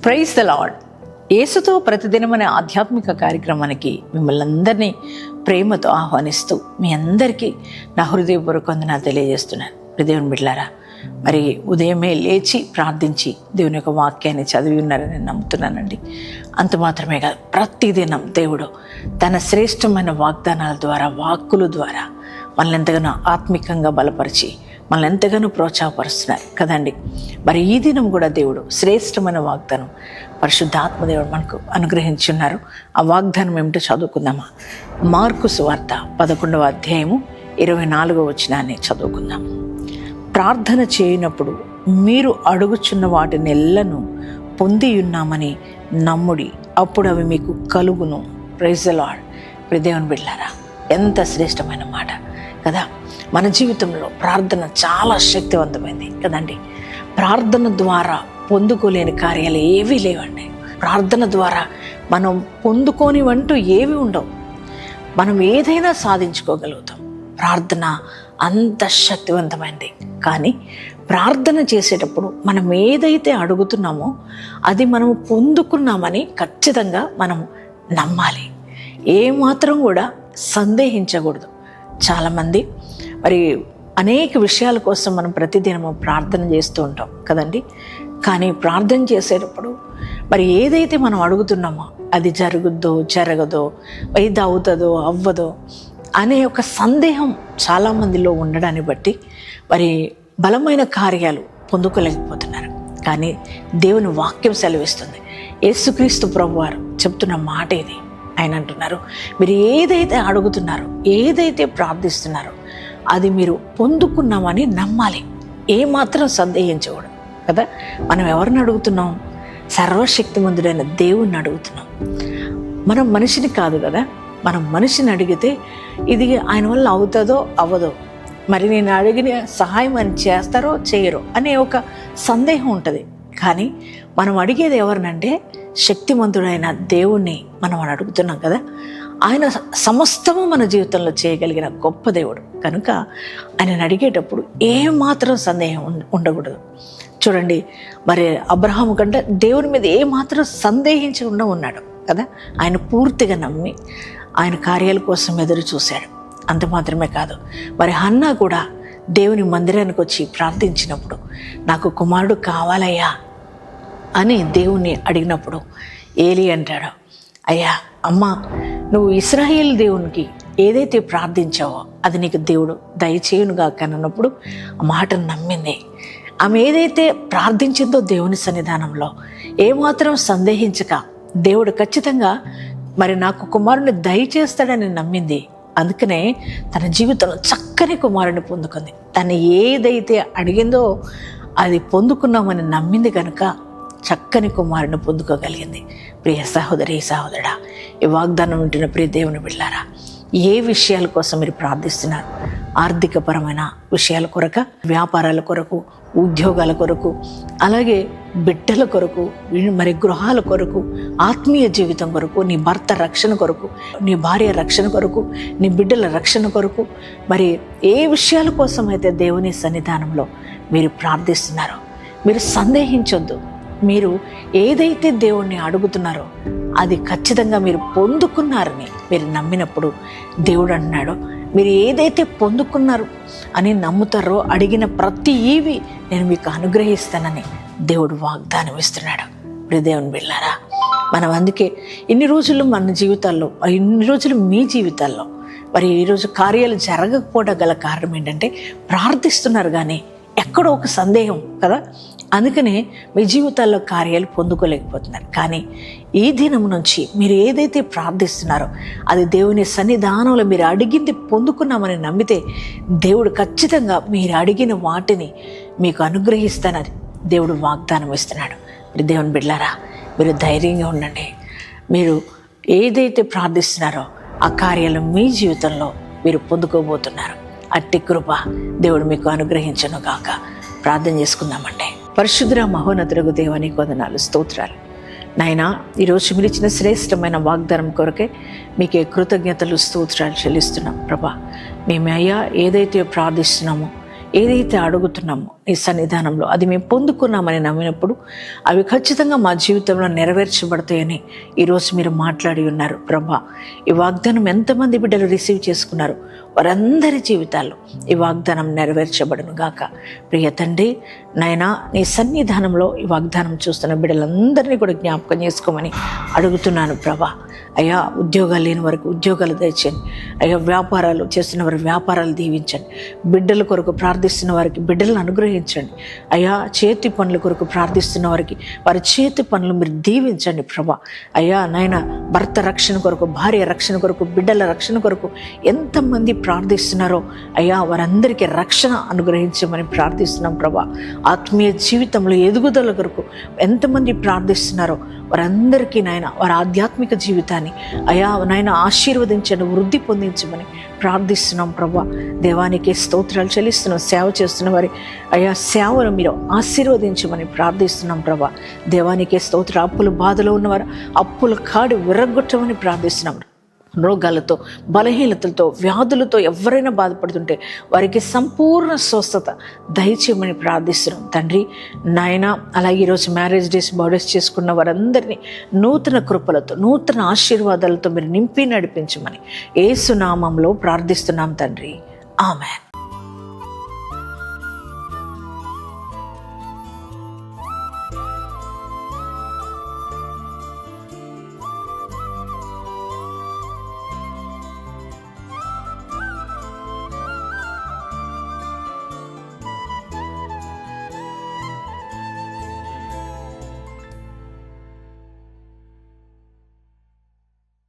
Praise the lord. యేసుతో ప్రతిదినం అనే ఆధ్యాత్మిక కార్యక్రమానికి మిమ్మల్ని అందరినీ ప్రేమతో ఆహ్వానిస్తూ మీ అందరికీ నా హృదయపూర్వక వందనాలు తెలియజేస్తున్నాను. దేవుని బిడ్డలారా, మరి ఉదయమే లేచి ప్రార్థించి దేవుని యొక్క వాక్యాన్ని చదివి ఉన్నారని నేను నమ్ముతున్నానండి. అంత మాత్రమే కాదు, ప్రతిదినం దేవుడు తన శ్రేష్టమైన వాగ్దానాల ద్వారా, వాక్కుల ద్వారా మనల్ని ఎంతగానో ఆత్మికంగా బలపరిచి మనల్ని ఎంతగానో ప్రోత్సాహపరుస్తున్నారు కదండి. మరి ఈ దినం కూడా దేవుడు శ్రేష్టమైన వాగ్దానం పరిశుద్ధాత్మదేవుడు మనకు అనుగ్రహించున్నారు. ఆ వాగ్దానం ఏమిటో చదువుకుందామా? మార్కు సువార్త 11వ అధ్యాయము 24వ వచనాన్ని చదువుకుందాం. ప్రార్థన చేయనప్పుడు మీరు అడుగుచున్న వాటినెల్లను పొంది ఉన్నామని నమ్ముడి, అప్పుడు అవి మీకు కలుగును. Praise the lord. దేవుని బిడ్డలారా, ఎంత శ్రేష్టమైన మాట కదా. మన జీవితంలో ప్రార్థన చాలా శక్తివంతమైంది కదండి. ప్రార్థన ద్వారా పొందుకోలేని కార్యాలు ఏవీ లేవండి. ప్రార్థన ద్వారా మనం పొందుకోనివంటూ ఏవి ఉండవు. మనం ఏదైనా సాధించుకోగలుగుతాం. ప్రార్థన అంత శక్తివంతమైనది. కానీ ప్రార్థన చేసేటప్పుడు మనం ఏదైతే అడుగుతున్నామో అది మనము పొందుకున్నామని ఖచ్చితంగా మనం నమ్మాలి. ఏమాత్రం కూడా సందేహించకూడదు. చాలామంది మరి అనేక విషయాల కోసం మనం ప్రతిదినము ప్రార్థన చేస్తూ ఉంటాం కదండి. కానీ ప్రార్థన చేసేటప్పుడు మరి ఏదైతే మనం అడుగుతున్నామో అది జరుగుద్దో జరగదో, ఇది అవుతుందో అవ్వదో అనే ఒక సందేహం చాలామందిలో ఉండడాన్ని బట్టి మరి బలమైన కార్యాలు పొందుకోలేకపోతున్నారు. కానీ దేవుని వాక్యం సెలవిస్తుంది. యేసుక్రీస్తు ప్రభువారు చెప్తున్న మాట ఇది. ఆయన అంటున్నారు, మీరు ఏదైతే అడుగుతున్నారో, ఏదైతే ప్రార్థిస్తున్నారో అది మీరు పొందుకున్నామని నమ్మాలి. ఏమాత్రం సందేహించకూడదు కదా. మనం ఎవరిని అడుగుతున్నాం? సర్వశక్తిమంతుడైన దేవుణ్ణి అడుగుతున్నాం. మనం మనిషిని కాదు కదా. మనం మనిషిని అడిగితే ఇది ఆయన వల్ల అవుతుందో అవ్వదో, మరి నేను అడిగిన సహాయం అని చేస్తారో చేయరో అనే ఒక సందేహం ఉంటుంది. కానీ మనం అడిగేది ఎవరినంటే శక్తిమంతుడైన దేవుణ్ణి మనం అడుగుతున్నాం కదా. ఆయన సమస్తము మన జీవితంలో చేయగలిగిన గొప్ప దేవుడు కనుక ఆయనను అడిగేటప్పుడు ఏమాత్రం సందేహం ఉండకూడదు. చూడండి, మరి అబ్రహాము కంటే దేవుని మీద ఏమాత్రం సందేహించకుండా ఉన్నాడు కదా. ఆయన పూర్తిగా నమ్మి ఆయన కార్యాల కోసం ఎదురు చూశాడు. అంత మాత్రమే కాదు, మరి హన్నా కూడా దేవుని మందిరానికి వచ్చి ప్రార్థించినప్పుడు నాకు కుమారుడు కావాలయ్యా అని దేవుణ్ణి అడిగినప్పుడు ఏలీ అంటాడు, అయ్యా అమ్మ, నువ్వు ఇశ్రాయేలు దేవునికి ఏదైతే ప్రార్థించావో అది నీకు దేవుడు దయచేయునుగా కన్నప్పుడు ఆ మాటను నమ్మింది. ఆమె ఏదైతే ప్రార్థించిందో దేవుని సన్నిధానంలో ఏమాత్రం సందేహించక దేవుడు ఖచ్చితంగా మరి నాకు కుమారుని దయచేస్తాడని నమ్మింది. అందుకనే తన జీవితంలో చక్కని కుమారుని పొందుకుంది. తను ఏదైతే అడిగిందో అది పొందుకున్నామని నమ్మింది కనుక చక్కని కుమారుని పొందుకోగలిగింది. ప్రియ సహోదరి, సహోదరుడా, ఈ వాగ్దానం వింటున్న ప్రియ దేవుని బిడ్డలారా, ఏ విషయాల కోసం మీరు ప్రార్థిస్తున్నారు? ఆర్థికపరమైన విషయాల కొరక, వ్యాపారాల కొరకు, ఉద్యోగాల కొరకు, అలాగే బిడ్డల కొరకు, మరి గృహాల కొరకు, ఆత్మీయ జీవితం కొరకు, నీ భర్త రక్షణ కొరకు, నీ భార్య రక్షణ కొరకు, నీ బిడ్డల రక్షణ కొరకు, మరి ఏ విషయాల కోసం అయితే దేవుని సన్నిధానంలో మీరు ప్రార్థిస్తున్నారో మీరు సందేహించొద్దు. మీరు ఏదైతే దేవుణ్ణి అడుగుతున్నారో అది ఖచ్చితంగా మీరు పొందుకున్నారని మీరు నమ్మినప్పుడు దేవుడు అంటున్నాడు, మీరు ఏదైతే పొందుకున్నారు అని నమ్ముతారో అడిగిన ప్రతి ఈవి నేను మీకు అనుగ్రహిస్తానని దేవుడు వాగ్దానం ఇస్తున్నాడు. ఇప్పుడు దేవుని బిడ్డలారా, మనం అందుకే ఇన్ని రోజులు మన జీవితాల్లో, ఇన్ని రోజులు మీ జీవితాల్లో మరి ఈరోజు కార్యాలు జరగకపోవడం గల కారణం ఏంటంటే ప్రార్థిస్తున్నారు కానీ ఎక్కడో ఒక సందేహం కదా. అందుకనే మీ జీవితాల్లో కార్యాలు పొందుకోలేకపోతున్నారు. కానీ ఈ దినం నుంచి మీరు ఏదైతే ప్రార్థిస్తున్నారో అది దేవుని సన్నిధానంలో మీరు అడిగింది పొందుకున్నామని నమ్మితే దేవుడు ఖచ్చితంగా మీరు అడిగిన వాటిని మీకు అనుగ్రహిస్తానని దేవుడు వాగ్దానం ఇస్తున్నాడు. మీరు దేవుని బిడ్డలారా, మీరు ధైర్యంగా ఉండండి. మీరు ఏదైతే ప్రార్థిస్తున్నారో ఆ కార్యాలు మీ జీవితంలో మీరు పొందుకోబోతున్నారు. అట్టి కృప దేవుడు మీకు అనుగ్రహించను గాక. ప్రార్థన చేసుకుందామంటే. పరిశుద్ధ మహోన్నతులకు దేవానికి వందనాలు, స్తోత్రాలు నాయనా. ఈరోజు మీరు ఇచ్చిన శ్రేష్టమైన వాగ్దానం కొరకే మీకే కృతజ్ఞతలు, స్తోత్రాలు చెల్లిస్తున్నాం ప్రభా. మేము అయ్యా ఏదైతే ప్రార్థిస్తున్నామో, ఏదైతే అడుగుతున్నామో నీ సన్నిధానంలో అది మేము పొందుకున్నామని నమ్మినప్పుడు అవి ఖచ్చితంగా మా జీవితంలో నెరవేర్చబడతాయని ఈరోజు మీరు మాట్లాడి ఉన్నారు ప్రభా. ఈ వాగ్దానం ఎంతమంది బిడ్డలు రిసీవ్ చేసుకున్నారు వారందరి జీవితాల్లో ఈ వాగ్దానం నెరవేర్చబడును గాక. ప్రియ తండ్రి నాయనా, నీ సన్నిధానంలో ఈ వాగ్దానం చూస్తున్న బిడ్డలందరినీ కూడా జ్ఞాపకం చేసుకోమని అడుగుతున్నాను ప్రభా. అయ్యా, ఉద్యోగాలు లేని వారికి ఉద్యోగాలు దయచేయండి. అయ్యా, వ్యాపారాలు చేస్తున్న వారి వ్యాపారాలు దీవించండి. బిడ్డల కొరకు ప్రార్థిస్తున్న వారికి బిడ్డలను అనుగ్రహించండి. అయ్యా, చేతి పనుల కొరకు ప్రార్థిస్తున్న వారికి వారి చేతి పనులు మీరు దీవించండి ప్రభా. అయ్యా నాయన, భర్త రక్షణ కొరకు, భార్య రక్షణ కొరకు, బిడ్డల రక్షణ కొరకు ఎంతమంది ప్రార్థిస్తున్నారో అయ్యా, వారందరికీ రక్షణ అనుగ్రహించమని ప్రార్థిస్తున్నాం ప్రభా. ఆత్మీయ జీవితంలో ఎదుగుదల కొరకు ఎంతమంది ప్రార్థిస్తున్నారో వారందరికీ నాయన వారి ఆధ్యాత్మిక జీవితాన్ని అయా నాయన ఆశీర్వదించండి, వృద్ధి పొందించమని ప్రార్థిస్తున్నాం ప్రభా. దేవానికి స్తోత్రాలు చెల్లిస్తున్నాం. సేవ చేస్తున్న వారి అయా సేవను మీరు ఆశీర్వదించమని ప్రార్థిస్తున్నాం ప్రభా. దేవానికి స్తోత్ర. అప్పుల బాధలో ఉన్నవారు అప్పుల కాడి విరగొట్టమని ప్రార్థిస్తున్నాం. రోగాలతో, బలహీనతలతో, వ్యాధులతో ఎవరైనా బాధపడుతుంటే వారికి సంపూర్ణ స్వస్థత దయచేయమని ప్రార్థిస్తున్నాం తండ్రి నాయన. అలాగే ఈరోజు మ్యారేజ్ డేస్, బర్త్డేస్ చేసుకున్న వారందరినీ నూతన కృపలతో, నూతన ఆశీర్వాదాలతో మీరు నింపి నడిపించమని యేసు నామంలో ప్రార్థిస్తున్నాం తండ్రి. ఆమెన్.